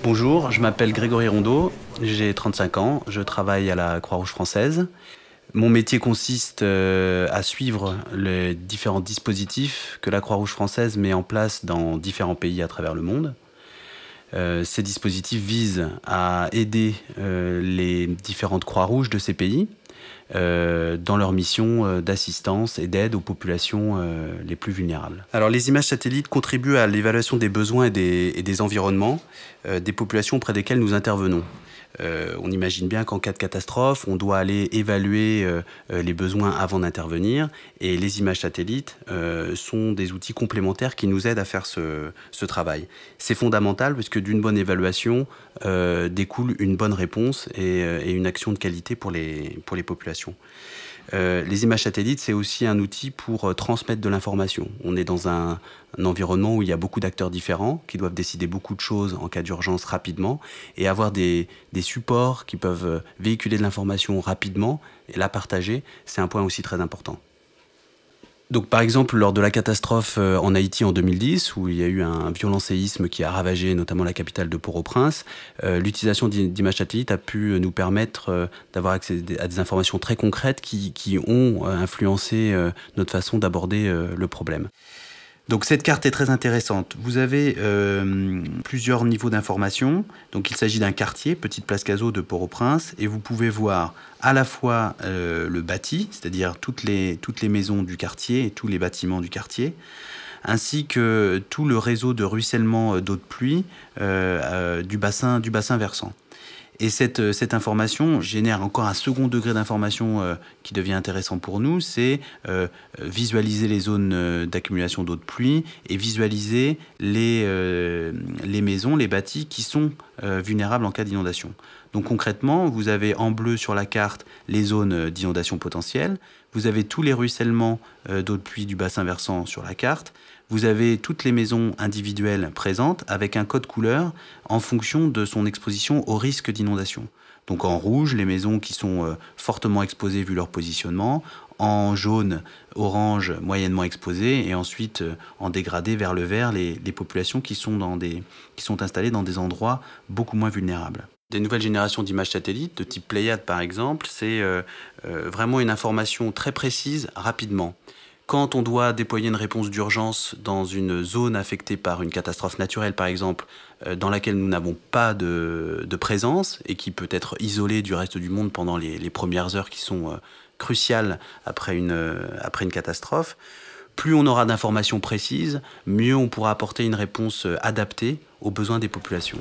Bonjour, je m'appelle Grégory Rondeau, j'ai 35 ans, je travaille à la Croix-Rouge française. Mon métier consiste à suivre les différents dispositifs que la Croix-Rouge française met en place dans différents pays à travers le monde. Ces dispositifs visent à aider les différentes Croix-Rouges de ces pays dans leur mission d'assistance et d'aide aux populations les plus vulnérables. Alors les images satellites contribuent à l'évaluation des besoins et des environnements des populations auprès desquelles nous intervenons. On imagine bien qu'en cas de catastrophe, on doit aller évaluer les besoins avant d'intervenir, et les images satellites sont des outils complémentaires qui nous aident à faire ce travail. C'est fondamental parce que d'une bonne évaluation découle une bonne réponse et une action de qualité pour les populations. Les images satellites, c'est aussi un outil pour transmettre de l'information. On est dans un environnement où il y a beaucoup d'acteurs différents qui doivent décider beaucoup de choses en cas d'urgence rapidement, et avoir des supports qui peuvent véhiculer de l'information rapidement et la partager, c'est un point aussi très important. Donc, par exemple, lors de la catastrophe en Haïti en 2010, où il y a eu un violent séisme qui a ravagé notamment la capitale de Port-au-Prince, l'utilisation d'images satellites a pu nous permettre d'avoir accès à des informations très concrètes qui ont influencé notre façon d'aborder le problème. Donc cette carte est très intéressante. Vous avez plusieurs niveaux d'information. Donc il s'agit d'un quartier, Petite Place Cazaux de Port-au-Prince, et vous pouvez voir à la fois le bâti, c'est-à-dire toutes les maisons du quartier et tous les bâtiments du quartier, ainsi que tout le réseau de ruissellement d'eau de pluie du bassin versant. Et cette information génère encore un second degré d'information qui devient intéressant pour nous, c'est visualiser les zones d'accumulation d'eau de pluie et visualiser les maisons, les bâtis qui sont vulnérables en cas d'inondation. Donc concrètement, vous avez en bleu sur la carte les zones d'inondation potentielle, vous avez tous les ruissellements d'eau de pluie du bassin versant sur la carte, vous avez toutes les maisons individuelles présentes avec un code couleur en fonction de son exposition au risque d'inondation. Donc en rouge, les maisons qui sont fortement exposées vu leur positionnement, en jaune, orange, moyennement exposées, et ensuite en dégradé vers le vert, les populations qui sont installées dans des endroits beaucoup moins vulnérables. Des nouvelles générations d'images satellites, de type Pléiade par exemple, c'est vraiment une information très précise, rapidement. Quand on doit déployer une réponse d'urgence dans une zone affectée par une catastrophe naturelle, par exemple, dans laquelle nous n'avons pas de présence et qui peut être isolée du reste du monde pendant les premières heures qui sont cruciales après une catastrophe, plus on aura d'informations précises, mieux on pourra apporter une réponse adaptée aux besoins des populations.